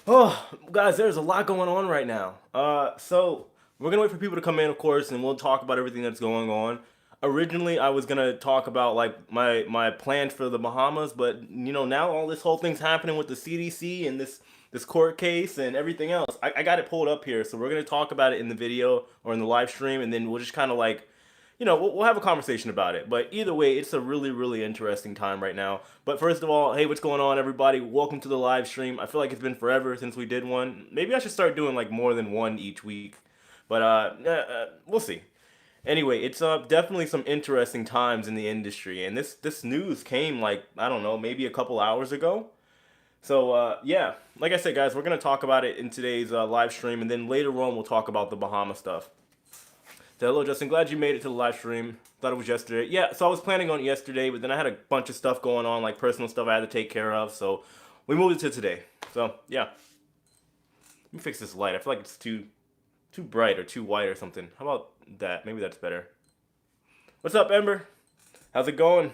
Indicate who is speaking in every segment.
Speaker 1: Oh, guys, there's a lot going on right now. So we're gonna wait for people to come in, of course, and we'll talk about everything that's going on. Originally, I was gonna talk about like my plans for the Bahamas, but now all this whole thing's happening with the CDC and this court case and everything else. I got it pulled up here, so we're gonna talk about it in the video or in the live stream, and then we'll just kind of like we'll have a conversation about it. But either way, it's a really, really interesting time right now. But first of all, hey, what's going on, everybody? Welcome to the live stream. I feel like it's been forever since we did one. Maybe I should start doing like more than one each week. But we'll see. Anyway, it's definitely some interesting times in the industry, and this news came like I don't know, maybe a couple hours ago. So yeah, like I said, guys, we're gonna talk about it in today's live stream, and then later on we'll talk about the Bahama stuff. So hello, Justin. Glad you made it to the live stream. Thought it was yesterday. Yeah, so I was planning on it yesterday, but then I had a bunch of stuff going on, like personal stuff I had to take care of. So we moved it to today. So yeah, let me fix this light. I feel like it's too bright or too white or something. How about that? Maybe that's better. What's up, Ember? How's it going?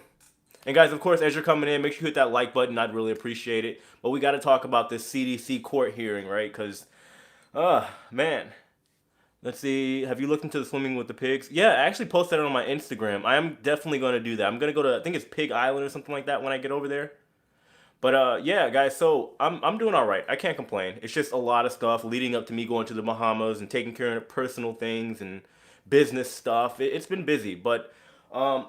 Speaker 1: And guys, of course, as you're coming in, make sure you hit that like button. I'd really appreciate it. But we got to talk about this CDC court hearing, right? Because, man. Let's see. Have you looked into the swimming with the pigs? Yeah, I actually posted it on my Instagram. I am definitely going to do that. I'm going to go to, I think it's Pig Island or something like that when I get over there. But yeah, guys, so I'm doing all right. I can't complain. It's just a lot of stuff leading up to me going to the Bahamas and taking care of personal things and business stuff. It's been busy, but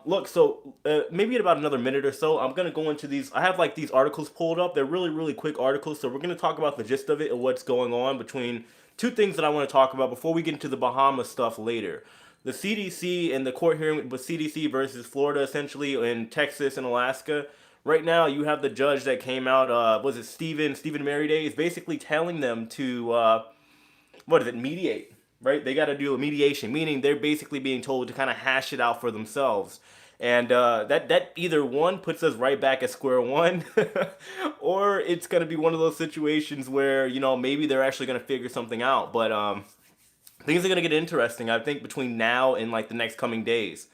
Speaker 1: look, so maybe in about another minute or so, I'm gonna go into these. I have like these articles pulled up. They're really, really quick articles. So we're gonna talk about the gist of it and what's going on between two things that I want to talk about before we get into the Bahamas stuff later. The CDC and the court hearing with CDC versus Florida, essentially, in Texas and Alaska. Right now, you have the judge that came out. Was it Stephen Merriday? Is basically telling them to what is it? Mediate, right? They got to do a mediation, meaning they're basically being told to kind of hash it out for themselves. And that either one puts us right back at square one, or it's gonna be one of those situations where maybe they're actually gonna figure something out. But things are gonna get interesting, I think, between now and like the next coming days.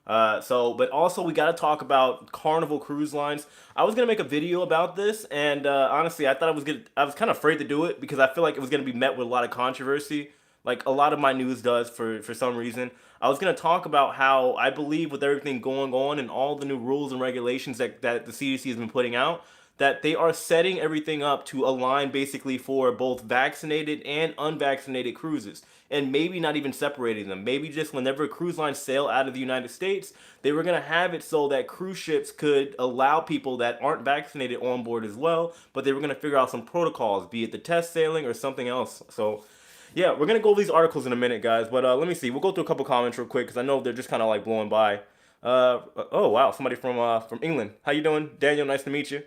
Speaker 1: But also we got to talk about Carnival Cruise Lines. I was gonna make a video about this, and honestly, I thought I was kind of afraid to do it because I feel like it was gonna be met with a lot of controversy, like a lot of my news does for some reason. I was gonna talk about how I believe with everything going on and all the new rules and regulations that the CDC has been putting out, that they are setting everything up to align basically for both vaccinated and unvaccinated cruises, and maybe not even separating them. Maybe just whenever cruise lines sail out of the United States, they were going to have it so that cruise ships could allow people that aren't vaccinated on board as well, but they were going to figure out some protocols, be it the test sailing or something else. So yeah, we're going to go over these articles in a minute, guys, but let me see. We'll go through a couple comments real quick because I know they're just kind of like blowing by. Oh wow, somebody from England. How you doing, Daniel? Nice to meet you.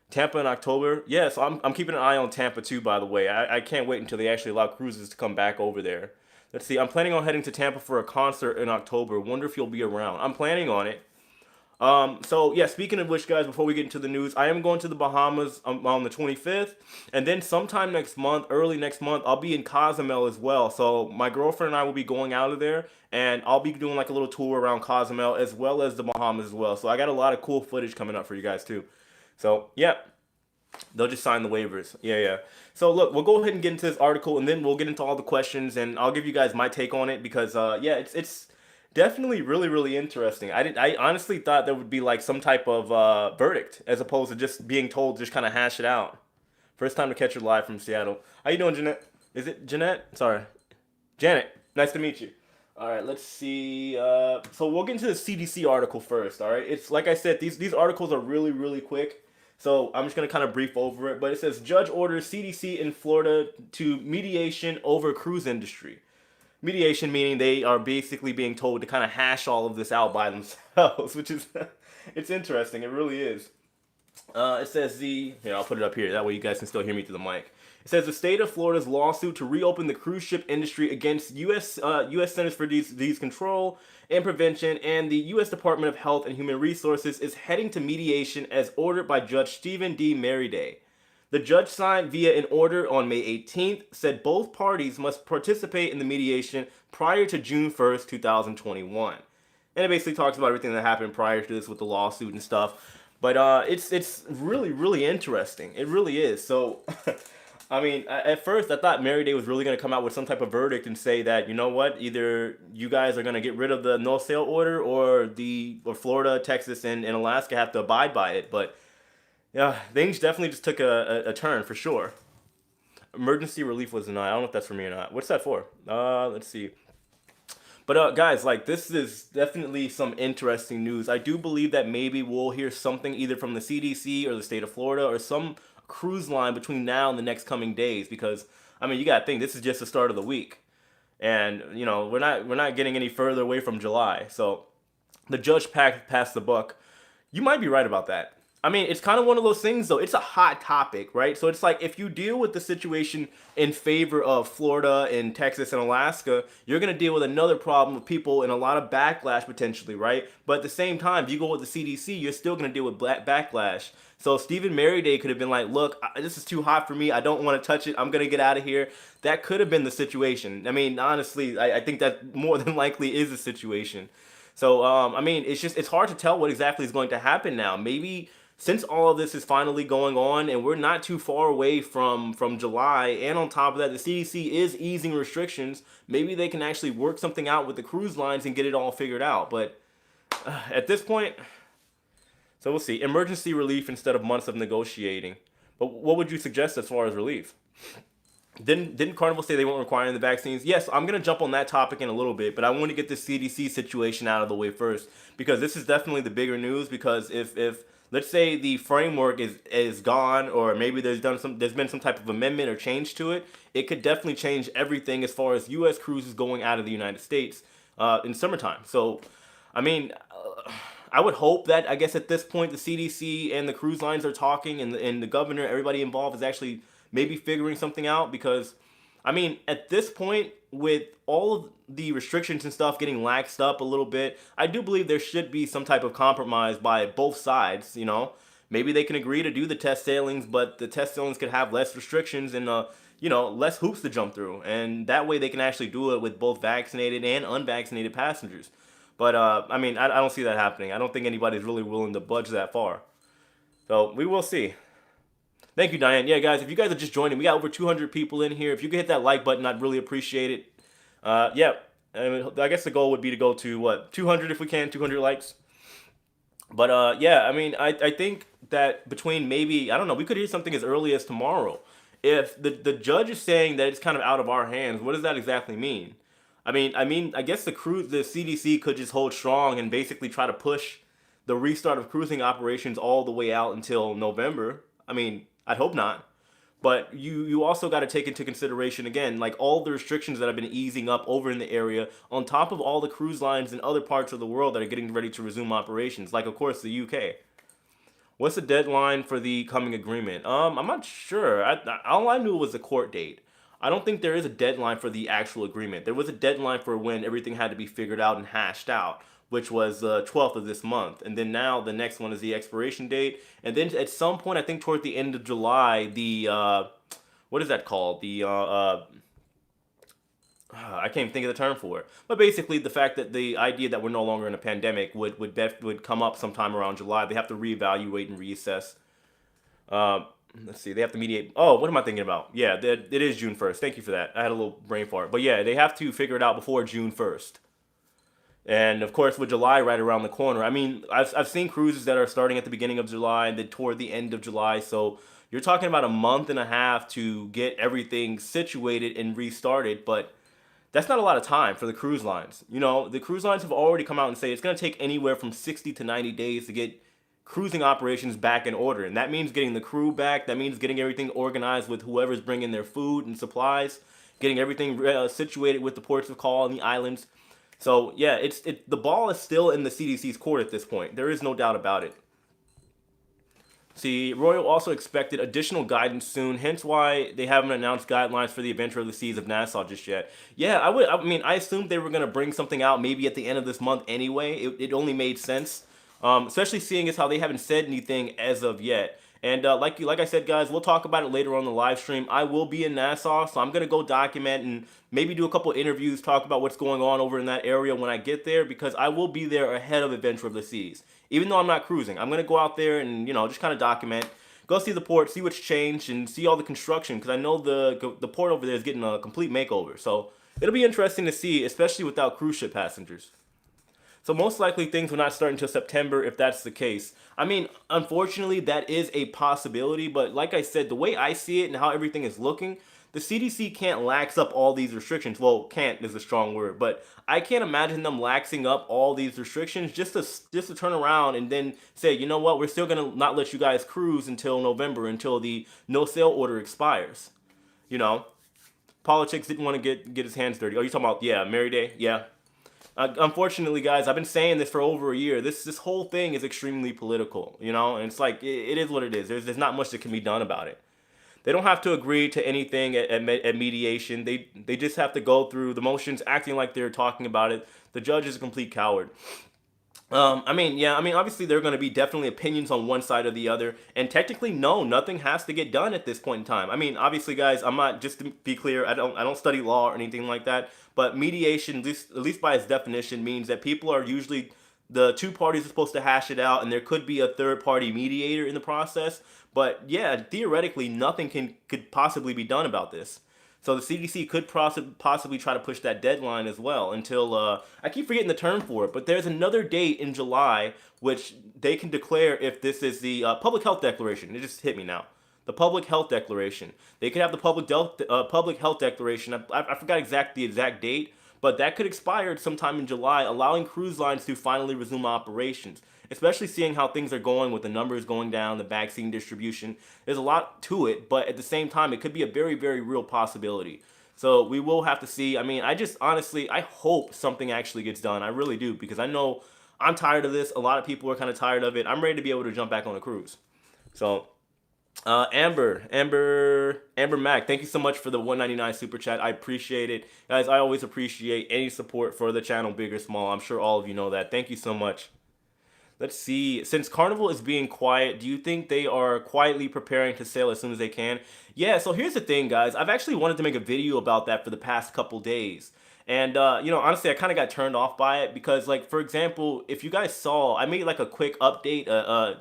Speaker 1: Tampa in October. Yeah, so I'm keeping an eye on Tampa too, by the way. I can't wait until they actually allow cruises to come back over there. Let's see. I'm planning on heading to Tampa for a concert in October. Wonder if you'll be around. I'm planning on it. So yeah, speaking of which, guys, before we get into the news, I am going to the Bahamas on the 25th, and then sometime next month, early next month, I'll be in Cozumel as well. So my girlfriend and I will be going out of there, and I'll be doing like a little tour around Cozumel as well as the Bahamas as well. So I got a lot of cool footage coming up for you guys too. So yeah, they'll just sign the waivers. Yeah, yeah. So look, we'll go ahead and get into this article, and then we'll get into all the questions, and I'll give you guys my take on it because yeah, it's definitely really, really interesting. I honestly thought there would be like some type of verdict as opposed to just being told to just kind of hash it out. First time to catch her live from Seattle. How you doing, Jeanette? Is it Jeanette? Sorry, Janet. Nice to meet you. All right, let's see. So we'll get into the CDC article first. All right, it's like I said, these articles are really, really quick. So I'm just gonna kind of brief over it, but it says judge orders CDC in Florida to mediation over cruise industry. Mediation meaning they are basically being told to kind of hash all of this out by themselves, which is it's interesting. It really is. It says the here I'll put it up here. That way you guys can still hear me through the mic. It says the state of Florida's lawsuit to reopen the cruise ship industry against U.S. Centers for Disease Control and Prevention and the U.S. Department of Health and Human Resources is heading to mediation as ordered by Judge Stephen D. Merriday. The judge signed via an order on May 18th said both parties must participate in the mediation prior to June 1st, 2021. And it basically talks about everything that happened prior to this with the lawsuit and stuff. But it's really, really interesting. It really is. So I mean, at first I thought Mary Day was really going to come out with some type of verdict and say that, you know what, either you guys are going to get rid of the no sale order, or Florida, Texas, and Alaska have to abide by it. But yeah, things definitely just took a turn for sure. Emergency relief was denied. I don't know if that's for me or not. What's that for? Let's see. But guys, like, this is definitely some interesting news. I do believe that maybe we'll hear something either from the CDC or the state of Florida or some cruise line between now and the next coming days, because I mean, you got to think this is just the start of the week, and we're not getting any further away from July. So the judge passed the buck. You might be right about that. I mean, it's kind of one of those things, though. It's a hot topic, right? So it's like, if you deal with the situation in favor of Florida and Texas and Alaska, you're going to deal with another problem with people and a lot of backlash potentially, right? But at the same time, if you go with the CDC, you're still going to deal with backlash. So Stephen Merryday could have been like, look, this is too hot for me. I don't want to touch it. I'm going to get out of here. That could have been the situation. I mean, honestly, I think that more than likely is the situation. So, I mean, it's hard to tell what exactly is going to happen now. Maybe since all of this is finally going on and we're not too far away from July, and on top of that, the CDC is easing restrictions, maybe they can actually work something out with the cruise lines and get it all figured out. But at this point, so we'll see. Emergency relief instead of months of negotiating. But what would you suggest as far as relief? Didn't Carnival say they weren't requiring the vaccines? Yes, I'm gonna jump on that topic in a little bit, but I want to get the CDC situation out of the way first, because this is definitely the bigger news. Because if let's say the framework is gone, or maybe there's been some type of amendment or change to it, it could definitely change everything as far as U.S. cruises going out of the United States in summertime. So, I mean, I would hope that, I guess at this point, the CDC and the cruise lines are talking, and the governor, everybody involved is actually maybe figuring something out. Because, I mean, at this point, with all of the restrictions and stuff getting laxed up a little bit, I do believe there should be some type of compromise by both sides. Maybe they can agree to do the test sailings, but the test sailings could have less restrictions and less hoops to jump through, and that way they can actually do it with both vaccinated and unvaccinated passengers. But I mean, I don't see that happening. I don't think anybody's really willing to budge that far. So we will see. Thank you, Diane. Yeah, guys, if you guys are just joining, we got over 200 people in here. If you could hit that like button, I'd really appreciate it. Yeah, I guess the goal would be to go to, what, 200 if we can, 200 likes. But yeah, I mean, I think that between maybe, I don't know, we could hear something as early as tomorrow. If the judge is saying that it's kind of out of our hands, what does that exactly mean? I guess the CDC could just hold strong and basically try to push the restart of cruising operations all the way out until November. I mean, I'd hope not. But you also got to take into consideration, again, like, all the restrictions that have been easing up over in the area, on top of all the cruise lines in other parts of the world that are getting ready to resume operations, like, of course, the UK. What's the deadline for the coming agreement? I'm not sure. All I knew was the court date. I don't think there is a deadline for the actual agreement. There was a deadline for when everything had to be figured out and hashed out, which was the 12th of this month. And then now the next one is the expiration date. And then at some point, I think toward the end of July, what is that called? I can't even think of the term for it. But basically, the fact that the idea that we're no longer in a pandemic would come up sometime around July. They have to reevaluate and reassess. Let's see. They have to mediate. Oh, what am I thinking about? Yeah, it is June 1st. Thank you for that. I had a little brain fart. But yeah, they have to figure it out before June 1st. And of course, with July right around the corner, I mean, I've seen cruises that are starting at the beginning of July and then toward the end of July. So you're talking about a month and a half to get everything situated and restarted. But that's not a lot of time for the cruise lines. The cruise lines have already come out and say it's going to take anywhere from 60 to 90 days to get cruising operations back in order. And that means getting the crew back. That means getting everything organized with whoever's bringing their food and supplies, getting everything situated with the ports of call and the islands. So yeah, the ball is still in the CDC's court at this point. There is no doubt about it. See, Royal also expected additional guidance soon, hence why they haven't announced guidelines for the Adventure of the Seas of Nassau just yet. Yeah, I assumed they were going to bring something out maybe at the end of this month anyway. It only made sense, especially seeing as how they haven't said anything as of yet. And like I said, guys, we'll talk about it later on the live stream. I will be in Nassau, so I'm going to go document and maybe do a couple interviews, talk about what's going on over in that area when I get there, because I will be there ahead of Adventure of the Seas. Even though I'm not cruising, I'm going to go out there and, just kind of document, go see the port, see what's changed, and see all the construction. Because I know the port over there is getting a complete makeover. So it'll be interesting to see, especially without cruise ship passengers. So most likely things will not start until September if that's the case. I mean, unfortunately, that is a possibility. But like I said, the way I see it and how everything is looking, the CDC can't lax up all these restrictions. Well, can't is a strong word, but I can't imagine them laxing up all these restrictions just to turn around and then say, you know what, we're still gonna not let you guys cruise until November, until the no sail order expires. You know, politics didn't want to get his hands dirty. Oh, you talking about, yeah, Mary Day? Yeah. Unfortunately, guys, I've been saying this for over a year. This whole thing is extremely political, you know, and it's like it is what it is. There's not much that can be done about it. They don't have to agree to anything at mediation. They just have to go through the motions, acting like they're talking about it. The judge is a complete coward. I mean, yeah, I mean, obviously there are going to be definitely opinions on one side or the other, and technically, no, nothing has to get done at this point in time. I mean, obviously, guys, I'm not, just to be clear, I don't study law or anything like that, but mediation, at least by its definition, means that people are usually, the two parties are supposed to hash it out, and there could be a third party mediator in the process. But yeah, theoretically, nothing could possibly be done about this. So the CDC could possibly try to push that deadline as well until I keep forgetting the term for it, but there's another date in July which they can declare if this is the public health declaration. It just hit me now. The public health declaration. They could have the public health declaration. I forgot the exact date, but that could expire sometime in July, allowing cruise lines to finally resume operations. Especially seeing how things are going with the numbers going down, the vaccine distribution. There's a lot to it, but at the same time, it could be a very, very real possibility. So we will have to see. I mean, I just honestly, I hope something actually gets done. I really do, because I know I'm tired of this. A lot of people are kind of tired of it. I'm ready to be able to jump back on a cruise. So, Amber Mac, thank you so much for the 199 super chat. I appreciate it. Guys, I always appreciate any support for the channel, big or small. I'm sure all of you know that. Thank you so much. Let's see. Since Carnival is being quiet, do you think they are quietly preparing to sail as soon as they can? Yeah, so here's the thing, guys. I've actually wanted to make a video about that for the past couple days. And, you know, honestly, I kind of got turned off by it because, like, for example, if you guys saw, I made, like, a quick update,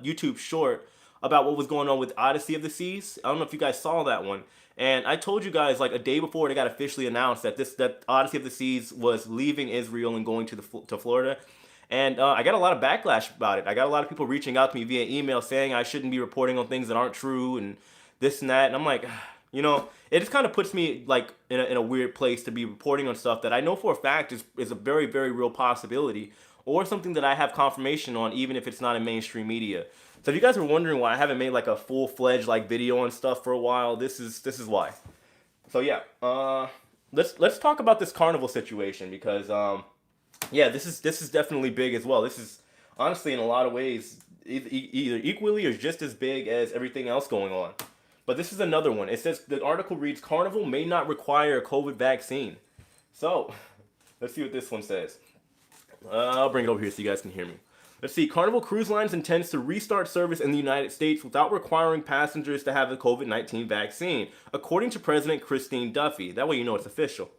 Speaker 1: YouTube short about what was going on with Odyssey of the Seas. I don't know if you guys saw that one. And I told you guys, like, a day before it got officially announced that Odyssey of the Seas was leaving Israel and going to Florida. And I got a lot of backlash about it. I got a lot of people reaching out to me via email saying I shouldn't be reporting on things that aren't true and this and that. And I'm like, you know, it just kind of puts me like in a weird place to be reporting on stuff that I know for a fact is a very, very real possibility, or something that I have confirmation on, even if it's not in mainstream media. So if you guys are wondering why I haven't made like a full-fledged like video on stuff for a while, this is why. So yeah, let's talk about this Carnival situation, because yeah, this is definitely big as well. This is honestly in a lot of ways either equally or just as big as everything else going on. But this is another one. It says, the article reads, Carnival may not require a COVID vaccine. So let's see what this one says. I'll bring it over here so you guys can hear me. Let's see. Carnival Cruise Lines intends to restart service in the United States without requiring passengers to have the COVID-19 vaccine, according to President Christine Duffy. That way you know it's official.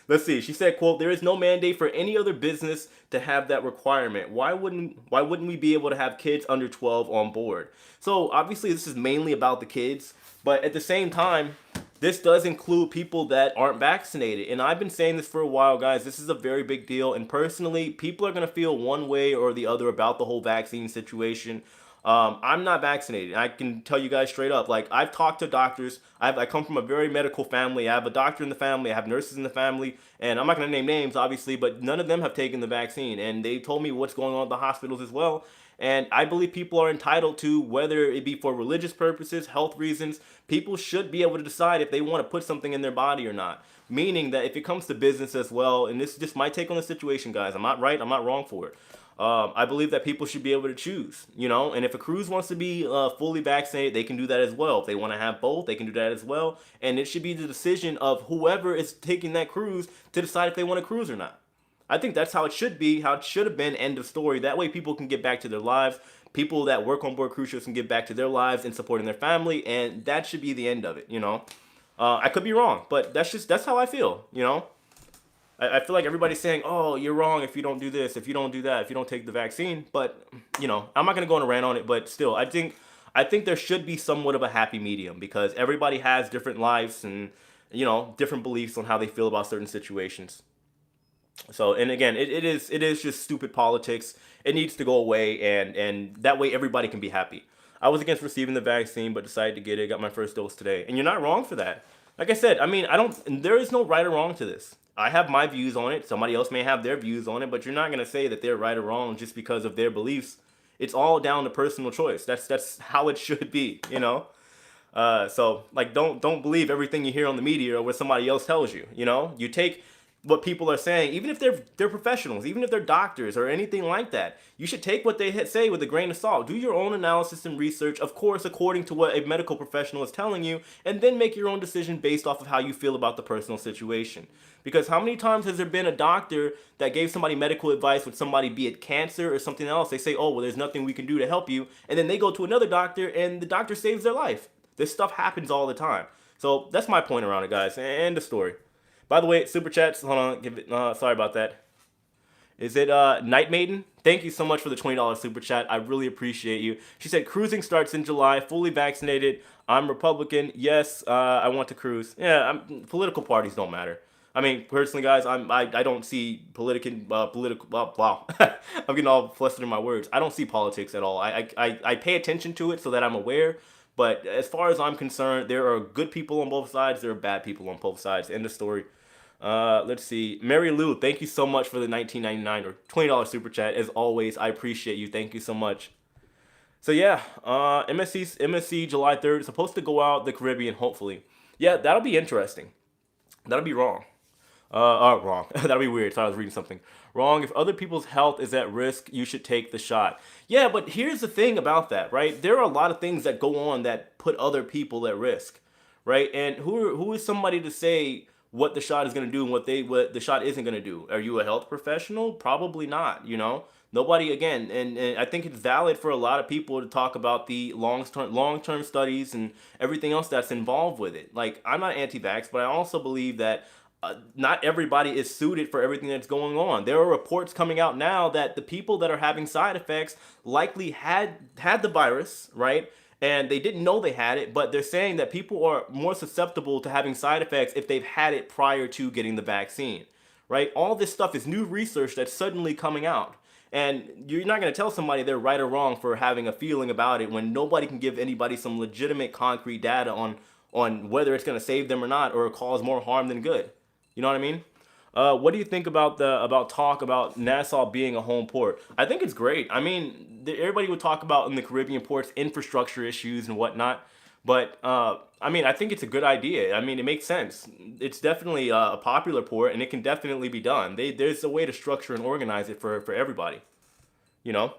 Speaker 1: Let's see. She said, quote, there is no mandate for any other business to have that requirement. Why wouldn't we be able to have kids under 12 on board? So obviously this is mainly about the kids, but at the same time, this does include people that aren't vaccinated. And I've been saying this for a while, guys. This is a very big deal. And personally, people are going to feel one way or the other about the whole vaccine situation. I'm not vaccinated. I can tell you guys straight up, like, I've talked to doctors. I come from a very medical family. I have a doctor in the family. I have nurses in the family. And I'm not going to name names, obviously, but none of them have taken the vaccine. And they told me what's going on at the hospitals as well. And I believe people are entitled to, whether it be for religious purposes, health reasons, people should be able to decide if they want to put something in their body or not. Meaning that if it comes to business as well, and this is just my take on the situation, guys. I'm not right. I'm not wrong for it. I believe that people should be able to choose, you know, and if a cruise wants to be fully vaccinated, they can do that as well. If they want to have both, they can do that as well. And it should be the decision of whoever is taking that cruise to decide if they want to cruise or not. I think that's how it should be, how it should have been, end of story. That way people can get back to their lives. People that work on board cruise ships can get back to their lives and supporting their family. And that should be the end of it, you know. I could be wrong, but that's how I feel, you know. I feel like everybody's saying, oh, you're wrong if you don't do this, if you don't do that, if you don't take the vaccine. But, you know, I'm not going to go on a rant on it. But still, I think I think there should be somewhat of a happy medium because everybody has different lives and different beliefs on how they feel about certain situations. So, and again, it is just stupid politics. It needs to go away, and that way everybody can be happy. I was against receiving the vaccine, but decided to get it. Got my first dose today, and you're not wrong for that. Like I said, I mean, I don't. There is no right or wrong to this. I have my views on it. Somebody else may have their views on it, but you're not gonna say that they're right or wrong just because of their beliefs. It's all down to personal choice. That's how it should be, you know. So like don't believe everything you hear on the media or what somebody else tells you. You know, you take what people are saying, even if they're professionals, even if they're doctors or anything like that. You should take what they say with a grain of salt. Do your own analysis and research, of course, according to what a medical professional is telling you, and then make your own decision based off of how you feel about the personal situation. Because how many times has there been a doctor that gave somebody medical advice with somebody, be it cancer or something else? They say, oh, well, there's nothing we can do to help you. And then they go to another doctor and the doctor saves their life. This stuff happens all the time. So that's my point around it, guys. And the story. By the way, super chats. Hold on. Sorry about that. Is it Night Maiden? Thank you so much for the $20 super chat. I really appreciate you. She said cruising starts in July. Fully vaccinated. I'm Republican. Yes, I want to cruise. Yeah, political parties don't matter. I mean, personally, guys, I don't see political. Wow, I'm getting all flustered in my words. I don't see politics at all. I pay attention to it so that I'm aware. But as far as I'm concerned, there are good people on both sides. There are bad people on both sides. End of story. Let's see. Mary Lou, thank you so much for the $19.99 or $20 super chat. As always, I appreciate you. Thank you so much. So yeah, MSC July 3rd, supposed to go out the Caribbean, hopefully. Yeah, that'll be interesting. That'll be wrong. Wrong. That'd be weird. Sorry, I was reading something. Wrong. If other people's health is at risk, you should take the shot. Yeah, but here's the thing about that, right? There are a lot of things that go on that put other people at risk, right? And who is somebody to say what the shot is going to do and what the shot isn't going to do? Are you a health professional? Probably not, you know? Nobody, again, and I think it's valid for a lot of people to talk about the long-term studies and everything else that's involved with it. Like, I'm not anti-vax, but I also believe that not everybody is suited for everything that's going on. There are reports coming out now that the people that are having side effects likely had the virus, right? And they didn't know they had it, but they're saying that people are more susceptible to having side effects if they've had it prior to getting the vaccine, right? All this stuff is new research that's suddenly coming out. And you're not going to tell somebody they're right or wrong for having a feeling about it when nobody can give anybody some legitimate concrete data on whether it's going to save them or not or cause more harm than good. You know what I mean? What do you think about talk about Nassau being a home port? I think it's great. I mean, everybody would talk about in the Caribbean ports infrastructure issues and whatnot, but I mean, I think it's a good idea. I mean, it makes sense. It's definitely a popular port, and it can definitely be done. There's a way to structure and organize it for everybody. You know.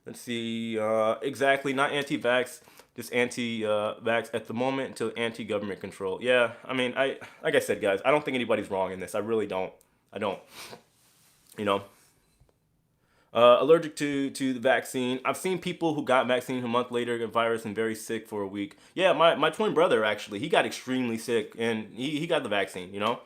Speaker 1: Let's see. Exactly. Not anti-vax. Just anti-vax at the moment until anti-government control. Yeah, I mean, like I said, guys, I don't think anybody's wrong in this. I really don't. I don't. You know. Allergic to the vaccine. I've seen people who got vaccine a month later get virus and very sick for a week. Yeah, my twin brother actually, he got extremely sick and he got the vaccine. You know.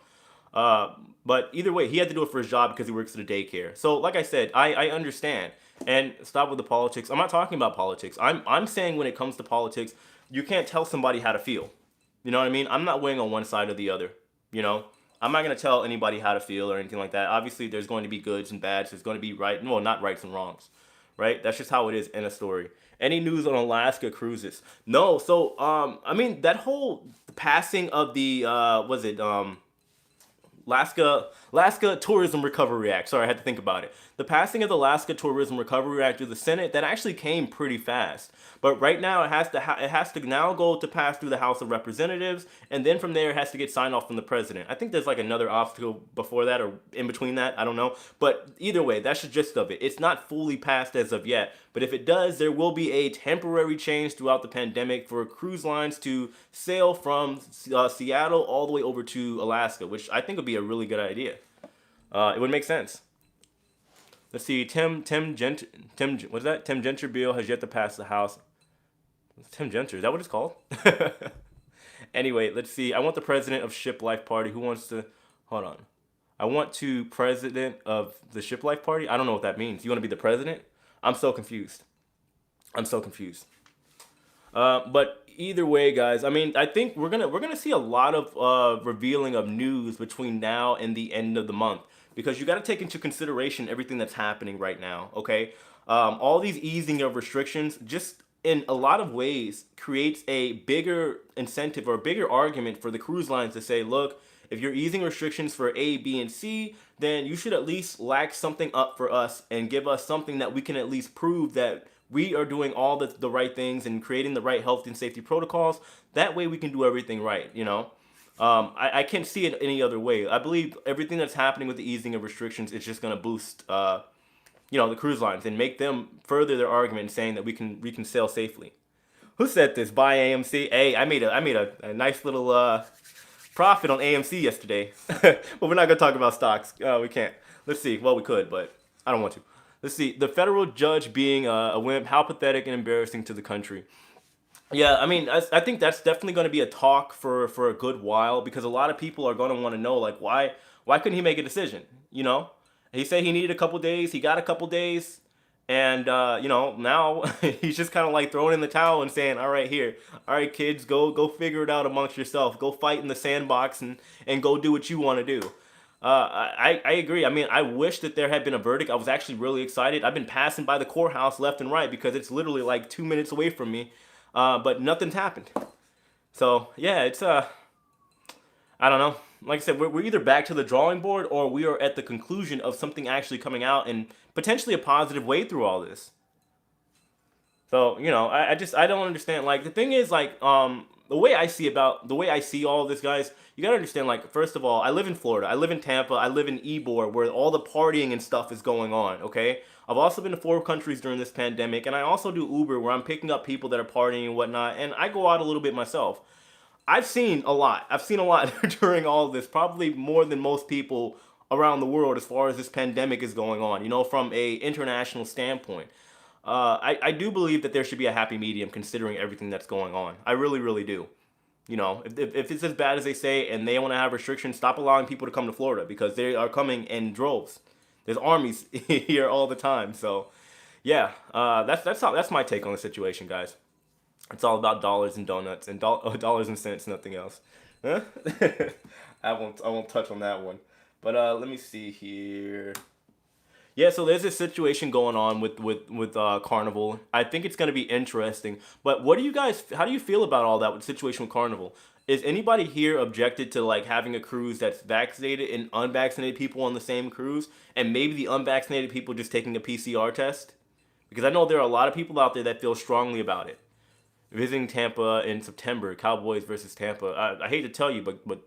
Speaker 1: But either way, he had to do it for his job because he works at a daycare. So, like I said, I understand. And stop with the politics. I'm not talking about politics. I'm saying when it comes to politics, you can't tell somebody how to feel. You know what I mean? I'm not weighing on one side or the other. You know, I'm not gonna tell anybody how to feel or anything like that. Obviously, there's going to be goods and bads. There's going to be not rights and wrongs, right? That's just how it is in a story. Any news on Alaska cruises? No. So, I mean, that whole passing of the Alaska Tourism Recovery Act. Sorry, I had to think about it. The passing of the Alaska Tourism Recovery Act through the Senate, that actually came pretty fast. But right now, it has to now go to pass through the House of Representatives, and then from there, it has to get signed off from the president. I think there's like another obstacle before that or in between that. I don't know. But either way, that's the gist of it. It's not fully passed as of yet. But if it does, there will be a temporary change throughout the pandemic for cruise lines to sail from Seattle all the way over to Alaska, which I think would be a really good idea. It would make sense. Let's see. Tim Gentry bill has yet to pass the House. Tim Gentry, is that what it's called? Anyway, let's see. I want the president of Shiplife Party. Who wants to? Hold on. I want to president of the Shiplife Party. I don't know what that means. You want to be the president? I'm so confused. But either way, guys, I mean, I think we're gonna see a lot of revealing of news between now and the end of the month because you got to take into consideration everything that's happening right now. Okay, all these easing of restrictions just in a lot of ways creates a bigger incentive or a bigger argument for the cruise lines to say, look, if you're easing restrictions for A, B, and C, then you should at least lack something up for us and give us something that we can at least prove that we are doing all the right things and creating the right health and safety protocols. That way we can do everything right, you know? I can't see it any other way. I believe everything that's happening with the easing of restrictions is just going to boost, the cruise lines and make them further their argument saying that we can sail safely. Who said this? Buy AMC. Hey, I made a nice little profit on AMC yesterday, but we're not gonna talk about stocks. We can't. Let's see. Well, we could, but I don't want to. Let's see. The federal judge being a wimp. How pathetic and embarrassing to the country. Yeah, I mean, I think that's definitely going to be a talk for a good while because a lot of people are going to want to know like why couldn't he make a decision? You know, he said he needed a couple days. He got a couple days, and now he's just kind of like throwing in the towel and saying, "All right, here, all right, kids, go figure it out amongst yourself. Go fight in the sandbox and go do what you want to do." I agree. I mean, I wish that there had been a verdict. I was actually really excited. I've been passing by the courthouse left and right because it's literally like 2 minutes away from me, but nothing's happened. So yeah, it's I don't know. Like I said, we're either back to the drawing board or we are at the conclusion of something actually coming out and potentially a positive way through all this. So I don't understand. Like the thing is, like the way I see all of this, guys. You gotta understand. Like first of all, I live in Florida. I live in Tampa. I live in Ybor, where all the partying and stuff is going on. Okay. I've also been to 4 countries during this pandemic, and I also do Uber, where I'm picking up people that are partying and whatnot. And I go out a little bit myself. I've seen a lot. I've seen a lot during all of this, probably more than most people around the world as far as this pandemic is going on, from a international standpoint. I do believe that there should be a happy medium considering everything that's going on. I really, really do. If it's as bad as they say and they want to have restrictions, stop allowing people to come to Florida because they are coming in droves. There's armies here all the time. So, yeah, that's my take on the situation, guys. It's all about dollars and donuts and dollars and cents, nothing else. Huh? I won't touch on that one. But let me see here. Yeah, so there's this situation going on with Carnival. I think it's gonna be interesting. But what do you guys? How do you feel about all that with the situation with Carnival? Is anybody here objected to like having a cruise that's vaccinated and unvaccinated people on the same cruise, and maybe the unvaccinated people just taking a PCR test? Because I know there are a lot of people out there that feel strongly about it. Visiting Tampa in September, Cowboys versus Tampa. I hate to tell you, but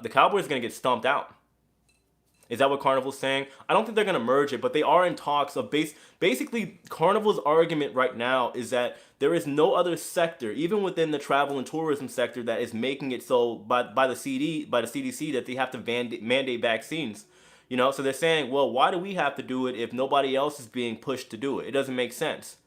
Speaker 1: the Cowboys are gonna get stomped out. Is that what Carnival's saying? I don't think they're going to merge it, but they are in talks of basically Carnival's argument right now is that there is no other sector, even within the travel and tourism sector, that is making it so by the CDC that they have to mandate vaccines. So they're saying, well, why do we have to do it if nobody else is being pushed to do it? It doesn't make sense.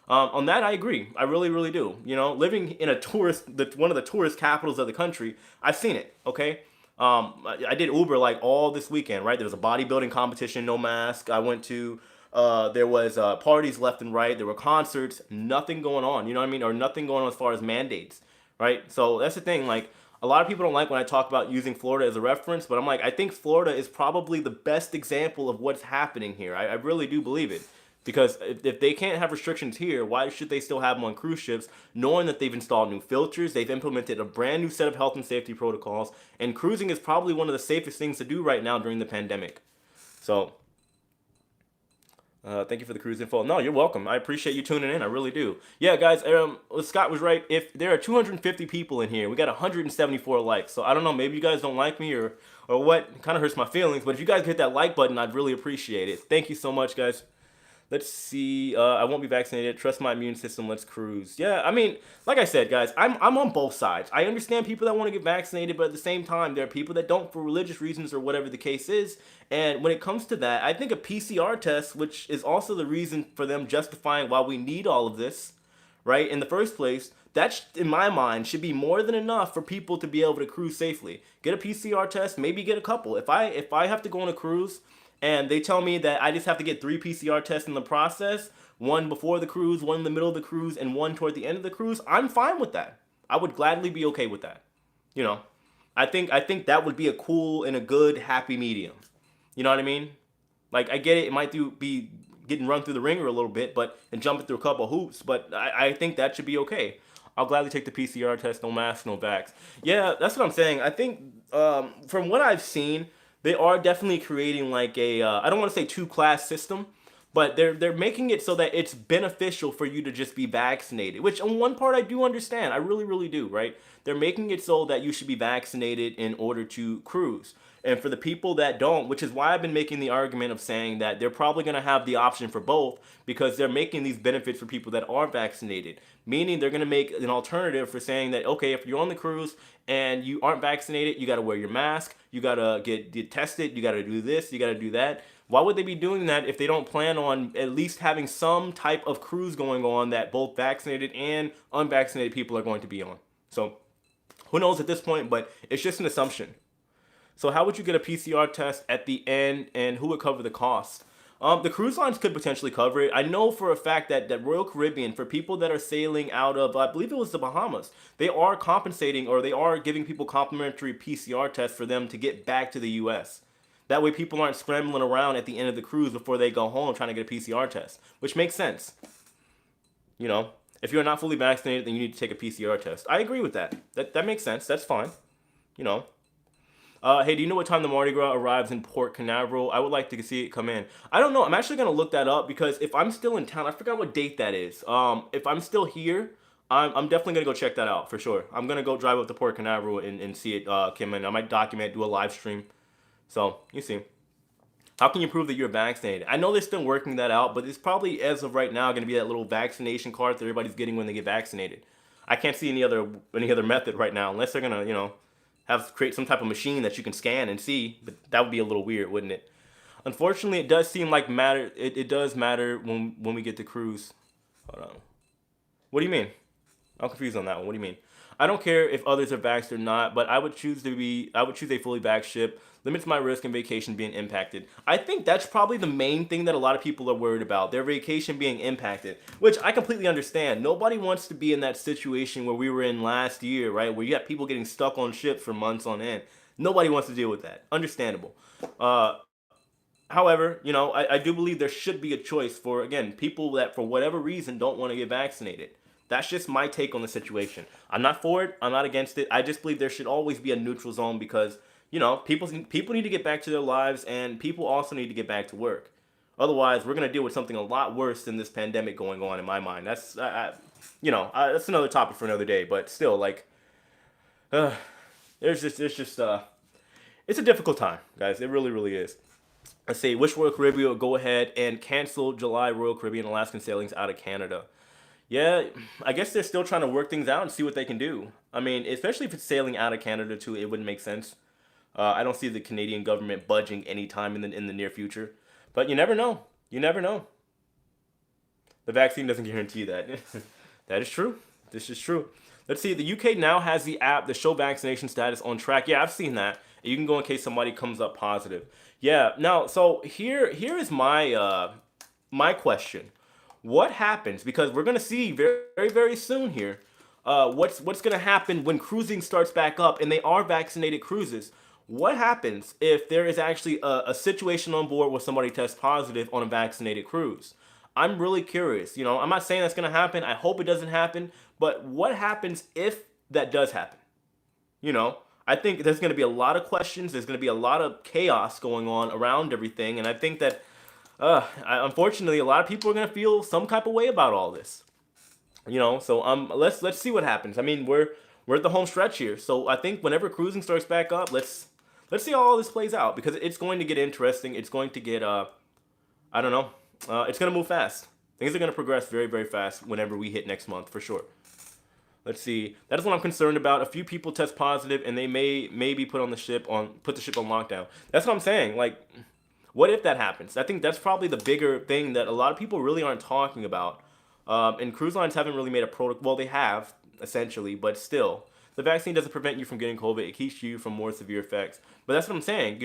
Speaker 1: On that, I agree. I really, really do. Living in one of the tourist capitals of the country, I've seen it. Okay. I did Uber like all this weekend, right? There was a bodybuilding competition, no mask. I went to, there was parties left and right. There were concerts, nothing going on, you know what I mean? Or nothing going on as far as mandates, right? So that's the thing. Like a lot of people don't like when I talk about using Florida as a reference, but I'm like, I think Florida is probably the best example of what's happening here. I really do believe it. Because if they can't have restrictions here, why should they still have them on cruise ships, knowing that they've installed new filters, they've implemented a brand new set of health and safety protocols, and cruising is probably one of the safest things to do right now during the pandemic. So, thank you for the cruise info. No, you're welcome. I appreciate you tuning in. I really do. Yeah, guys, Scott was right. If there are 250 people in here, we got 174 likes. So I don't know, maybe you guys don't like me or what. It kind of hurts my feelings. But if you guys hit that like button, I'd really appreciate it. Thank you so much, guys. Let's see. I won't be vaccinated. Trust my immune system. Let's cruise. Yeah, I mean, like I said, guys, I'm on both sides. I understand people that want to get vaccinated, but at the same time, there are people that don't for religious reasons or whatever the case is. And when it comes to that, I think a PCR test, which is also the reason for them justifying why we need all of this, right, in the first place, that, in my mind, should be more than enough for people to be able to cruise safely. Get a PCR test, maybe get a couple. If I have to go on a cruise and they tell me that I just have to get 3 PCR tests in the process, one before the cruise, one in the middle of the cruise, and one toward the end of the cruise, I'm fine with that. I would gladly be okay with that. You know, I think that would be a cool and a good happy medium. You know what I mean? Like I get it, it might be getting run through the ringer a little bit, but and jumping through a couple hoops, but I think that should be okay. I'll gladly take the PCR test, no mask, no vax. Yeah, that's what I'm saying. I think from what I've seen, they are definitely creating like a I don't want to say two class system, but they're making it so that it's beneficial for you to just be vaccinated. Which on one part I do understand. I really do. Right? They're making it so that you should be vaccinated in order to cruise. And for the people that don't, which is why I've been making the argument of saying that they're probably going to have the option for both because they're making these benefits for people that are vaccinated. Meaning they're going to make an alternative for saying that, okay, if you're on the cruise and you aren't vaccinated, you got to wear your mask, you got to get tested, you got to do this, you got to do that. Why would they be doing that if they don't plan on at least having some type of cruise going on that both vaccinated and unvaccinated people are going to be on? So who knows at this point, but it's just an assumption. So how would you get a PCR test at the end, and who would cover the cost? The cruise lines could potentially cover it. I know for a fact that Royal Caribbean, for people that are sailing out of, I believe it was the Bahamas, they are compensating or they are giving people complimentary PCR tests for them to get back to the U.S. That way people aren't scrambling around at the end of the cruise before they go home trying to get a PCR test, which makes sense. You know, if you're not fully vaccinated, then you need to take a PCR test. I agree with that. That makes sense. That's fine. You know. Hey, do you know what time the Mardi Gras arrives in Port Canaveral? I would like to see it come in. I don't know. I'm actually going to look that up because if I'm still in town, I forgot what date that is. If I'm still here, I'm definitely going to go check that out for sure. I'm going to go drive up to Port Canaveral and see it come in. I might document, do a live stream. So, you see. How can you prove that you're vaccinated? I know they're still working that out, but it's probably, as of right now, going to be that little vaccination card that everybody's getting when they get vaccinated. I can't see any other method right now, unless they're going to, create some type of machine that you can scan and see, but that would be a little weird, wouldn't it? Unfortunately, it does seem like it does matter when we get to cruise. Hold on. What do you mean? I'm confused on that one. What do you mean? I don't care if others are vaxxed or not, but I would choose a fully vaxxed ship. Limits my risk and vacation being impacted. I think that's probably the main thing that a lot of people are worried about, their vacation being impacted, which I completely understand. Nobody wants to be in that situation where we were in last year, right? Where you got people getting stuck on ships for months on end. Nobody wants to deal with that. Understandable. However, I do believe there should be a choice for, again, people that for whatever reason don't want to get vaccinated. That's just my take on the situation. I'm not for it. I'm not against it. I just believe there should always be a neutral zone because, people need to get back to their lives and people also need to get back to work. Otherwise, we're going to deal with something a lot worse than this pandemic going on in my mind. That's, that's another topic for another day. But still, it's a difficult time, guys. It really is. Let's see, which Royal Caribbean will go ahead and cancel July Royal Caribbean Alaskan sailings out of Canada? Yeah, I guess they're still trying to work things out and see what they can do. I mean, especially if it's sailing out of Canada too, it wouldn't make sense. I don't see the Canadian government budging anytime in the near future. But you never know. You never know. The vaccine doesn't guarantee that. That is true. This is true. Let's see. The UK now has the app that show vaccination status on track. Yeah, I've seen that. You can go in case somebody comes up positive. Yeah. Now, so here is my my question. What happens? Because we're gonna see very soon here. What's gonna happen when cruising starts back up and they are vaccinated cruises? What happens if there is actually a situation on board where somebody tests positive on a vaccinated cruise? I'm really curious. I'm not saying that's gonna happen. I hope it doesn't happen. But what happens if that does happen? I think there's gonna be a lot of questions. There's gonna be a lot of chaos going on around everything, and I think that unfortunately, a lot of people are gonna feel some type of way about all this. So let's see what happens. I mean, we're at the home stretch here, so I think whenever cruising starts back up, let's see how all this plays out because it's going to get interesting. It's going to get I don't know, it's gonna move fast. Things are gonna progress very fast whenever we hit next month for sure. Let's see. That is what I'm concerned about. A few people test positive and they may be put the ship on lockdown. That's what I'm saying. Like, what if that happens? I think that's probably the bigger thing that a lot of people really aren't talking about. And cruise lines haven't really made a protocol. Well, they have, essentially, but still. The vaccine doesn't prevent you from getting COVID. It keeps you from more severe effects. But that's what I'm saying,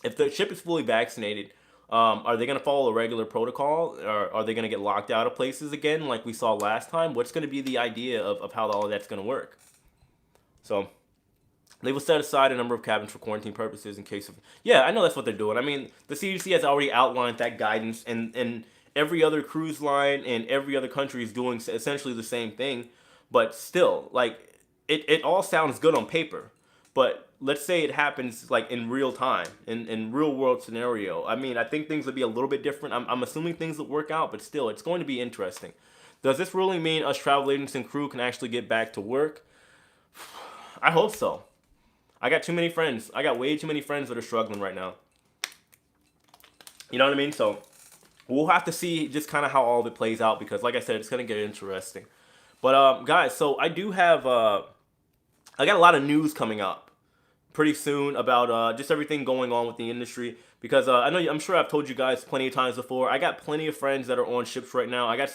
Speaker 1: if the ship is fully vaccinated, Are they going to follow a regular protocol, or are they going to get locked out of places again like we saw last time? What's going to be the idea of how all of that's going to work? So they will set aside a number of cabins for quarantine purposes in case of. Yeah, I know that's what they're doing. I mean, the CDC has already outlined that guidance, and every other cruise line and every other country is doing essentially the same thing. But still, like, it all sounds good on paper. But let's say it happens like in real time, in real world scenario. I mean, I think things would be a little bit different. I'm assuming things will work out, but still, it's going to be interesting. Does this really mean us travel agents and crew can actually get back to work? I hope so. I got too many friends. I got way too many friends that are struggling right now. You know what I mean? So we'll have to see just kind of how all of it plays out, because like I said, it's going to get interesting. But guys, so I do have I got a lot of news coming up pretty soon about just everything going on with the industry, because I'm sure I've told you guys plenty of times before. I got plenty of friends that are on ships right now. I got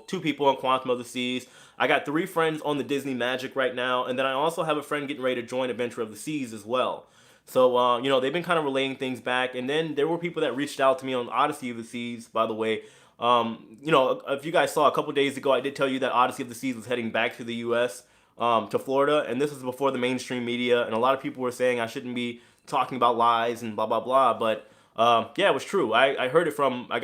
Speaker 1: two people on Quantum of the Seas. I got 3 friends on the Disney Magic right now, and then I also have a friend getting ready to join Adventure of the Seas as well. So they've been kind of relaying things back, and then there were people that reached out to me on Odyssey of the Seas, by the way. If you guys saw a couple days ago, I did tell you that Odyssey of the Seas was heading back to the U.S. To Florida, and this was before the mainstream media, and a lot of people were saying I shouldn't be talking about lies and blah blah blah, but yeah, it was true. I heard it from I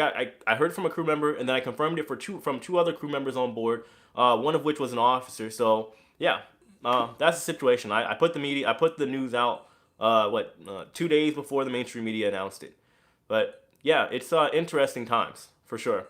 Speaker 1: heard it from a crew member, and then I confirmed it from two other crew members on board, one of which was an officer. So yeah, that's the situation. I put the news out 2 days before the mainstream media announced it, but yeah, it's interesting times for sure.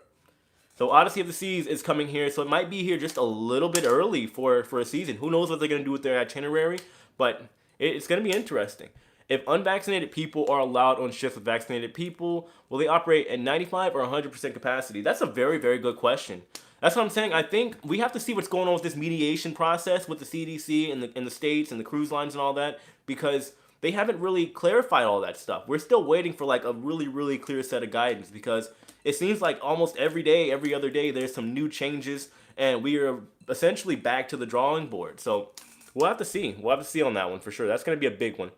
Speaker 1: So Odyssey of the Seas is coming here, so it might be here just a little bit early for a season. Who knows what they're going to do with their itinerary, but it's going to be interesting. If unvaccinated people are allowed on ships with vaccinated people, will they operate at 95 or 100% capacity? That's a very, very good question. That's what I'm saying. I think we have to see what's going on with this mediation process with the CDC and the states and the cruise lines and all that, because they haven't really clarified all that stuff. We're still waiting for like a really, really clear set of guidance, because it seems like almost every day, every other day, there's some new changes, and we are essentially back to the drawing board. So we'll have to see. We'll have to see on that one for sure. That's going to be a big one.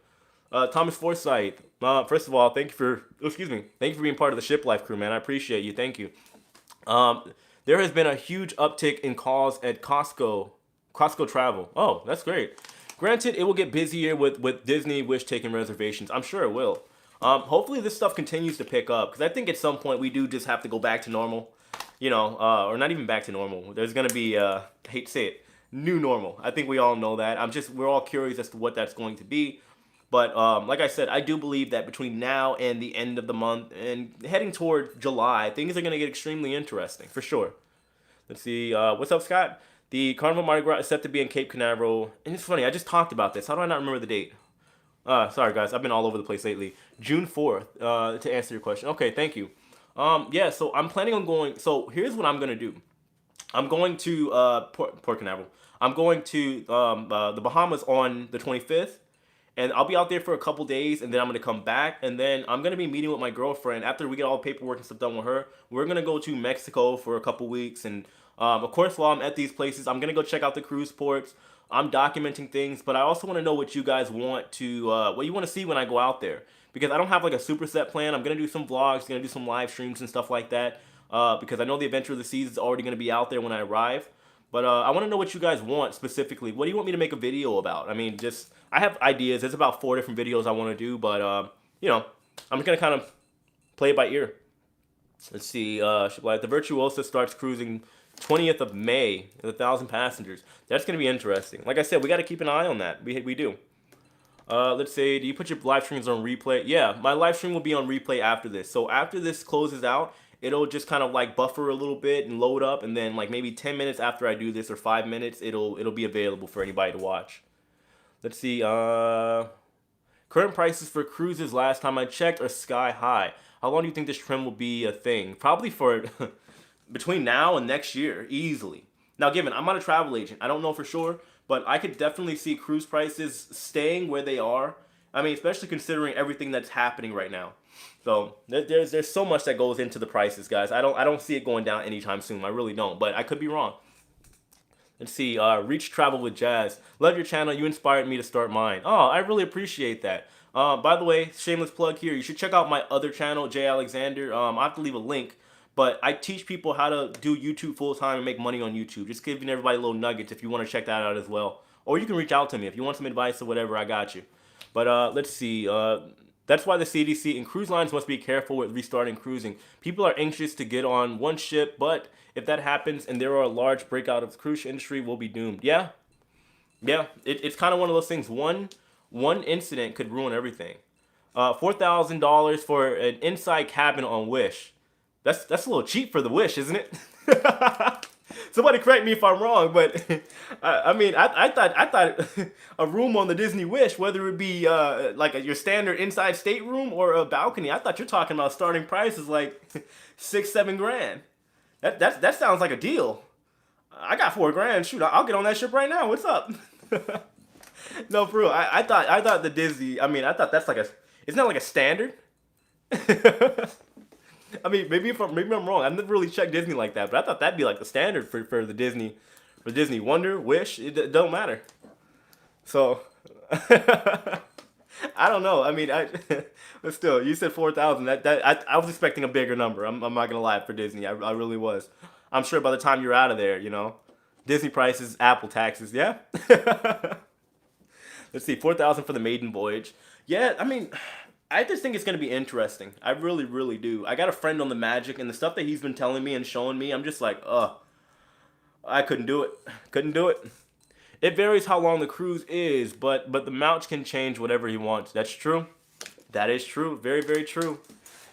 Speaker 1: Thomas Forsyth, first of all, thank you for being part of the Shiplife crew, man. I appreciate you. Thank you. There has been a huge uptick in calls at Costco Travel. Oh, that's great. Granted, it will get busier with Disney Wish taking reservations. I'm sure it will. Hopefully this stuff continues to pick up, because I think at some point we do just have to go back to normal, or not even back to normal. There's going to be, I hate to say it, new normal. I think we all know that. We're all curious as to what that's going to be. But like I said, I do believe that between now and the end of the month and heading toward July, things are going to get extremely interesting, for sure. Let's see. What's up, Scott? The Carnival Mardi Gras is set to be in Cape Canaveral. And it's funny, I just talked about this. How do I not remember the date? Sorry, guys. I've been all over the place lately. June 4th, to answer your question. Okay, thank you. Yeah, so I'm planning on going. So here's what I'm going to do. I'm going to Port Canaveral. I'm going to the Bahamas on the 25th. And I'll be out there for a couple days, and then I'm going to come back. And then I'm going to be meeting with my girlfriend. After we get all the paperwork and stuff done with her, we're going to go to Mexico for a couple weeks. And, of course, while I'm at these places, I'm going to go check out the cruise ports. I'm documenting things, but I also want to know what you guys want to, what you want to see when I go out there. Because I don't have like a super set plan. I'm going to do some vlogs, going to do some live streams and stuff like that. Because I know the Adventure of the Seas is already going to be out there when I arrive. But I want to know what you guys want specifically. What do you want me to make a video about? I mean, I have ideas. There's about 4 different videos I want to do, but, I'm just going to kind of play it by ear. Let's see. The Virtuosa starts cruising 20th of May with 1,000 passengers. That's going to be interesting. Like I said, we got to keep an eye on that. We do. Let's say, do you put your live streams on replay? Yeah, my live stream will be on replay after this. So after this closes out, it'll just kind of like buffer a little bit and load up, and then like maybe 10 minutes after I do this, or 5 minutes, it'll be available for anybody to watch. Let's see. Current prices for cruises last time I checked are sky high. How long do you think this trend will be a thing? Probably for between now and next year, easily. Now, given I'm not a travel agent, I don't know for sure, but I could definitely see cruise prices staying where they are. I mean, especially considering everything that's happening right now. So there's so much that goes into the prices, guys. I don't see it going down anytime soon. I really don't, but I could be wrong. Let's see. Reach Travel with Jazz. Love your channel. You inspired me to start mine. Oh, I really appreciate that. By the way, shameless plug here. You should check out my other channel, Jay Alexander. I have to leave a link, but I teach people how to do YouTube full time and make money on YouTube. Just giving everybody little nuggets if you want to check that out as well. Or you can reach out to me if you want some advice or whatever. I got you. But let's see. That's why the CDC and cruise lines must be careful with restarting cruising. People are anxious to get on one ship, but if that happens and there are a large breakout of the cruise industry, we'll be doomed. Yeah, yeah. It's kind of one of those things. One incident could ruin everything. $4,000 for an inside cabin on Wish. That's a little cheap for the Wish, isn't it? Somebody correct me if I'm wrong, but I thought a room on the Disney Wish, whether it be like your standard inside stateroom or a balcony, I thought you're talking about starting prices like 6-7 grand. That sounds like a deal. I got $4 grand. Shoot, I'll get on that ship right now. What's up? No, for real. I thought the Disney. I thought that's like isn't that like a standard? Maybe I'm wrong. I've never really checked Disney like that, but I thought that'd be like the standard for the Disney, for Disney Wonder, Wish. It don't matter. So I don't know. But still, you said 4,000. I was expecting a bigger number. I'm not gonna lie, for Disney. I really was. I'm sure by the time you're out of there, Disney prices, Apple taxes. Yeah. Let's see, 4,000 for the maiden voyage. Yeah, I just think it's gonna be interesting. I really, really do. I got a friend on the Magic, and the stuff that he's been telling me and showing me, I'm just like, I couldn't do it. Couldn't do it. It varies how long the cruise is, but the Mouch can change whatever he wants. That's true. That is true. Very, very true.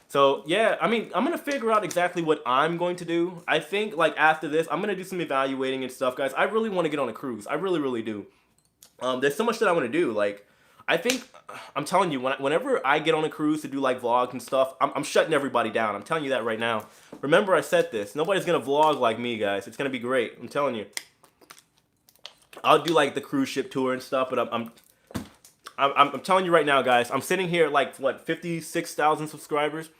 Speaker 1: So yeah, I'm gonna figure out exactly what I'm going to do. I think like after this, I'm gonna do some evaluating and stuff, guys. I really want to get on a cruise. I really, really do. There's so much that I want to do. Like, I think, I'm telling you, whenever I get on a cruise to do like vlogs and stuff, I'm shutting everybody down. I'm telling you that right now. Remember, I said this. Nobody's gonna vlog like me, guys. It's gonna be great. I'm telling you. I'll do like the cruise ship tour and stuff, but I'm telling you right now, guys. I'm sitting here at like what 56,000 subscribers.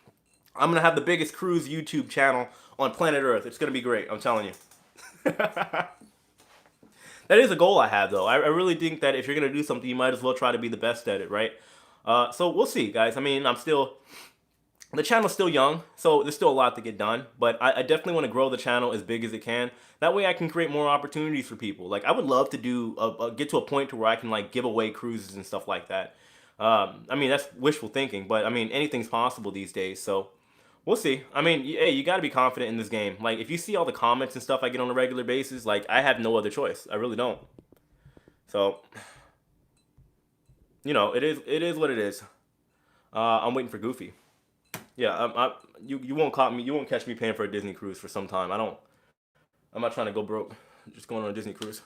Speaker 1: I'm gonna have the biggest cruise YouTube channel on planet Earth. It's gonna be great. I'm telling you. That is a goal I have, though. I really think that if you're going to do something, you might as well try to be the best at it, right? So we'll see, guys. The channel's still young, so there's still a lot to get done. But I definitely want to grow the channel as big as it can. That way I can create more opportunities for people. Like, I would love to get to a point to where I can, like, give away cruises and stuff like that. That's wishful thinking, but, anything's possible these days, so... We'll see. Hey, you got to be confident in this game. Like, if you see all the comments and stuff I get on a regular basis, like, I have no other choice. I really don't. So, it is what it is. I'm waiting for Goofy. Yeah, you won't catch me paying for a Disney cruise for some time. I'm not trying to go broke. Just going on a Disney cruise.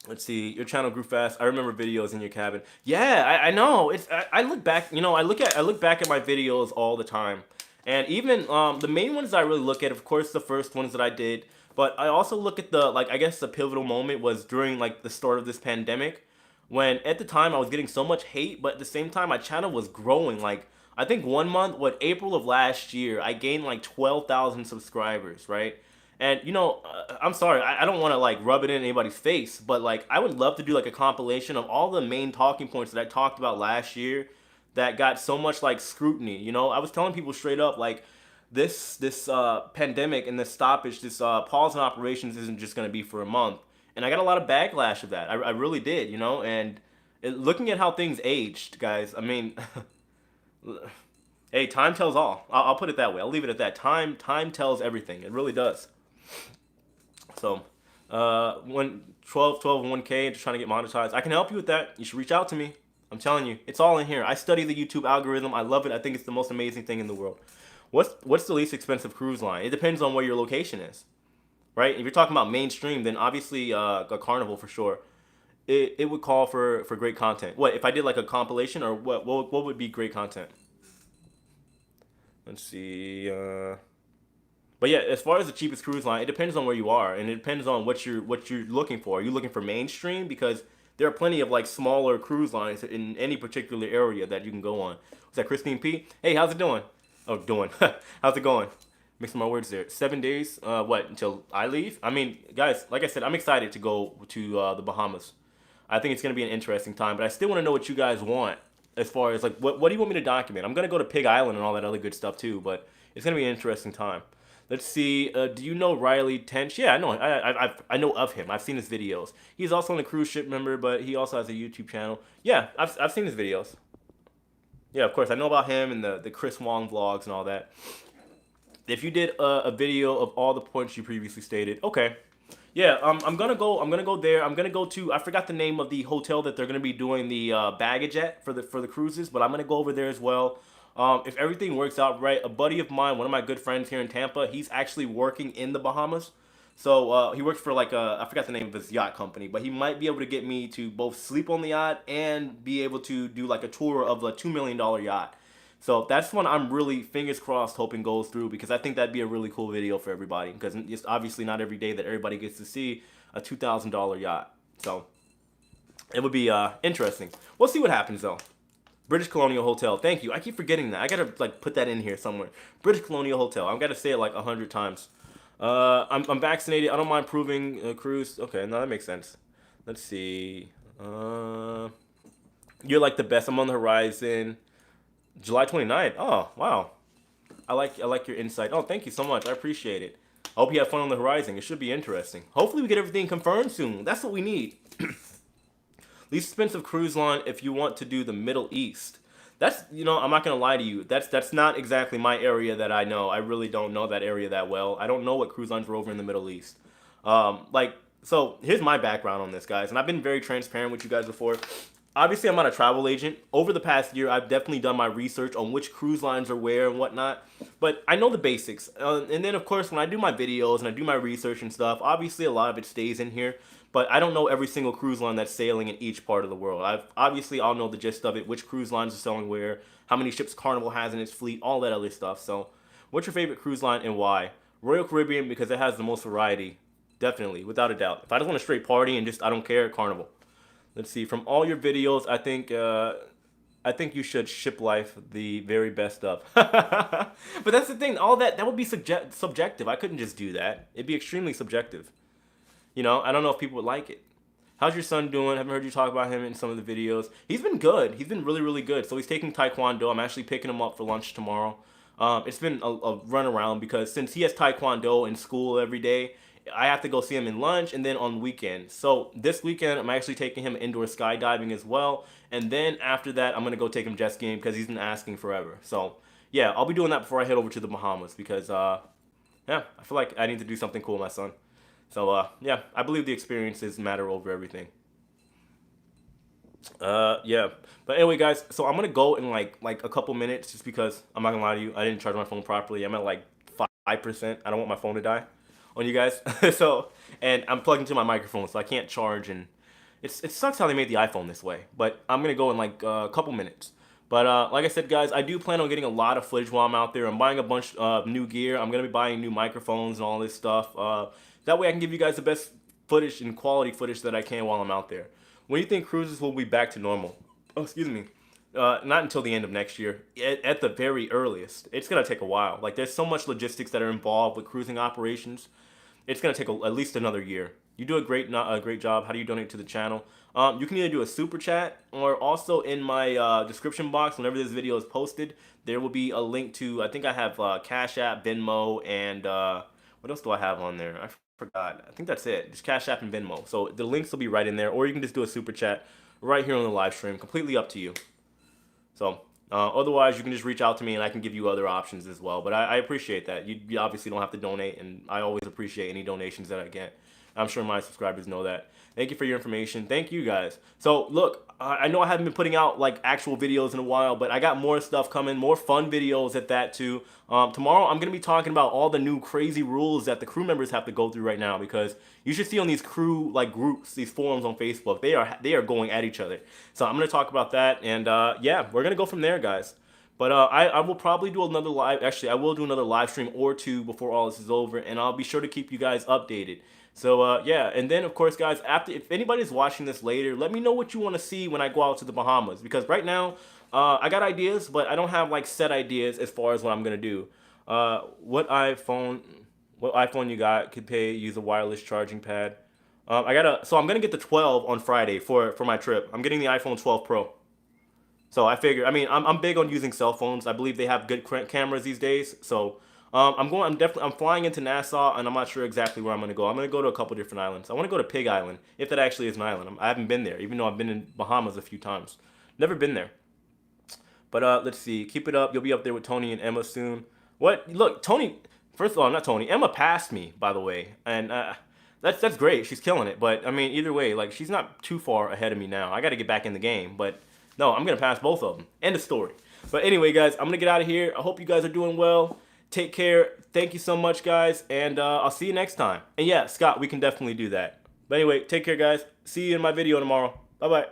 Speaker 1: Let's see. Your channel grew fast. I remember videos in your cabin. Yeah, I know. I look back. I look back at my videos all the time, and even the main ones I really look at, of course, the first ones that I did. But I also look at I guess the pivotal moment was during like the start of this pandemic, when at the time I was getting so much hate, but at the same time my channel was growing. Like I think one month, April of last year, I gained like 12,000 subscribers, right? And, I'm sorry, I don't want to, like, rub it in anybody's face, but, like, I would love to do, like, a compilation of all the main talking points that I talked about last year that got so much, like, scrutiny, I was telling people straight up, like, this pandemic and this stoppage, this pause in operations isn't just going to be for a month. And I got a lot of backlash of that. I really did, and looking at how things aged, guys, hey, time tells all. I'll put it that way. I'll leave it at that. Time tells everything. It really does. So, when 12 and 1K, just trying to get monetized. I can help you with that. You should reach out to me. I'm telling you, it's all in here. I study the YouTube algorithm. I love it. I think it's the most amazing thing in the world. What's the least expensive cruise line? It depends on where your location is, right? If you're talking about mainstream, then obviously a Carnival for sure. It would call for great content. What if I did like a compilation, or what would be great content? Let's see. But yeah, as far as the cheapest cruise line, it depends on where you are, and it depends on what you're looking for. Are you looking for mainstream? Because there are plenty of like smaller cruise lines in any particular area that you can go on. Was that Christine P? Hey, how's it doing? Oh, doing. How's it going? Mixing my words there. 7 days. Until I leave? Guys, like I said, I'm excited to go to the Bahamas. I think it's gonna be an interesting time, but I still want to know what you guys want. as far as like what do you want me to document? I'm gonna go to Pig Island and all that other good stuff too, but it's gonna be an interesting time. Let's see. Do you know Riley Tench? Yeah, I know. I know of him. I've seen his videos. He's also a cruise ship member, but he also has a YouTube channel. Yeah, I've seen his videos. Yeah, of course I know about him and the Chris Wong vlogs and all that. If you did a video of all the points you previously stated, okay. Yeah, I'm gonna go. I'm gonna go there. I'm gonna go to. I forgot the name of the hotel that they're gonna be doing the baggage at for the cruises, but I'm gonna go over there as well. If everything works out right, a buddy of mine, one of my good friends here in Tampa, he's actually working in the Bahamas. So he works for like I forgot the name of his yacht company, but he might be able to get me to both sleep on the yacht and be able to do like a tour of a $2 million yacht. So that's one I'm really fingers crossed hoping goes through because I think that'd be a really cool video for everybody because it's obviously not every day that everybody gets to see a $2,000 yacht. So it would be interesting. We'll see what happens though. British Colonial Hotel. Thank you. I keep forgetting that. I gotta like put that in here somewhere. British Colonial Hotel. I've got to say it like 100 times. I'm vaccinated. I don't mind proving cruise. Okay, no, that makes sense. Let's see. You're like the best. I'm on the horizon. July 29th. Oh, wow. I like your insight. Oh, thank you so much. I appreciate it. I hope you have fun on the horizon. It should be interesting. Hopefully we get everything confirmed soon. That's what we need. Least expensive cruise line if you want to do the Middle East. That's, I'm not going to lie to you. That's not exactly my area that I know. I really don't know that area that well. I don't know what cruise lines are over in the Middle East. So here's my background on this, guys. And I've been very transparent with you guys before. Obviously, I'm not a travel agent. Over the past year, I've definitely done my research on which cruise lines are where and whatnot. But I know the basics. And then, of course, when I do my videos and I do my research and stuff, obviously a lot of it stays in here. But I don't know every single cruise line that's sailing in each part of the world. I'll know the gist of it, which cruise lines are sailing where, how many ships Carnival has in its fleet, all that other stuff. So, what's your favorite cruise line and why? Royal Caribbean because it has the most variety. Definitely, without a doubt. If I just want a straight party and just I don't care, Carnival. Let's see. From all your videos, I think you should Shiplife the very best of. But that's the thing. All that would be subjective. I couldn't just do that. It'd be extremely subjective. I don't know if people would like it. How's your son doing? Haven't heard you talk about him in some of the videos. He's been good. He's been really, really good. So he's taking Taekwondo. I'm actually picking him up for lunch tomorrow. It's been a run around because since he has Taekwondo in school every day, I have to go see him in lunch and then on weekends. So this weekend, I'm actually taking him indoor skydiving as well. And then after that, I'm going to go take him jet skiing because he's been asking forever. So yeah, I'll be doing that before I head over to the Bahamas because, yeah, I feel like I need to do something cool with my son. So, yeah, I believe the experiences matter over everything. Yeah. But anyway, guys, so I'm gonna go in like a couple minutes just because I'm not gonna lie to you, I didn't charge my phone properly. I'm at like 5%. I don't want my phone to die on you guys. So, and I'm plugged into my microphone, so I can't charge, and it sucks how they made the iPhone this way. But I'm gonna go in like a couple minutes. But like I said, guys, I do plan on getting a lot of footage while I'm out there. I'm buying a bunch of new gear. I'm gonna be buying new microphones and all this stuff. That way I can give you guys the best footage and quality footage that I can while I'm out there. When do you think cruises will be back to normal? Oh, excuse me. Not until the end of next year, at the very earliest. It's gonna take a while. Like there's so much logistics that are involved with cruising operations. It's gonna take at least another year. You do a great job. How do you donate to the channel? You can either do a super chat or also in my description box. Whenever this video is posted, there will be a link to. I think I have Cash App, Venmo, and what else do I have on there? I forgot. I think that's it. Just Cash App and Venmo. So the links will be right in there, or you can just do a super chat right here on the live stream. Completely up to you. So otherwise, you can just reach out to me and I can give you other options as well. But I appreciate that. You obviously don't have to donate, and I always appreciate any donations that I get. I'm sure my subscribers know that. Thank you for your information. Thank you guys. So look, I know I haven't been putting out like actual videos in a while, but I got more stuff coming, more fun videos at that too. Tomorrow I'm gonna be talking about all the new crazy rules that the crew members have to go through right now, because you should see on these crew like groups, these forums on Facebook, they are going at each other. So I'm gonna talk about that, and yeah, we're gonna go from there, guys. But I will probably do another live. Actually, I will do another live stream or two before all this is over, and I'll be sure to keep you guys updated. So yeah, and then of course, guys, if anybody's watching this later, let me know what you want to see when I go out to the Bahamas, because right now I got ideas, but I don't have like set ideas as far as what I'm gonna do. What iPhone you got? Could use a wireless charging pad. So I'm gonna get the 12 on Friday for my trip. I'm getting the iPhone 12 Pro. So I figure, I mean, I'm big on using cell phones. I believe they have good cameras these days. So I'm flying into Nassau, and I'm not sure exactly where I'm gonna go. I'm gonna go to a couple different islands. I want to go to Pig Island, if that actually is an island. I haven't been there, even though I've been in Bahamas a few times. Never been there. But let's see. Keep it up. You'll be up there with Tony and Emma soon. What? Look, Tony. First of all, not Tony. Emma passed me, by the way, and that's great. She's killing it. But I mean, either way, like she's not too far ahead of me now. I got to get back in the game. But no, I'm gonna pass both of them. End of story. But anyway, guys, I'm gonna get out of here. I hope you guys are doing well. Take care. Thank you so much, guys, and I'll see you next time. And yeah, Scott, we can definitely do that. But anyway, take care, guys. See you in my video tomorrow. Bye bye.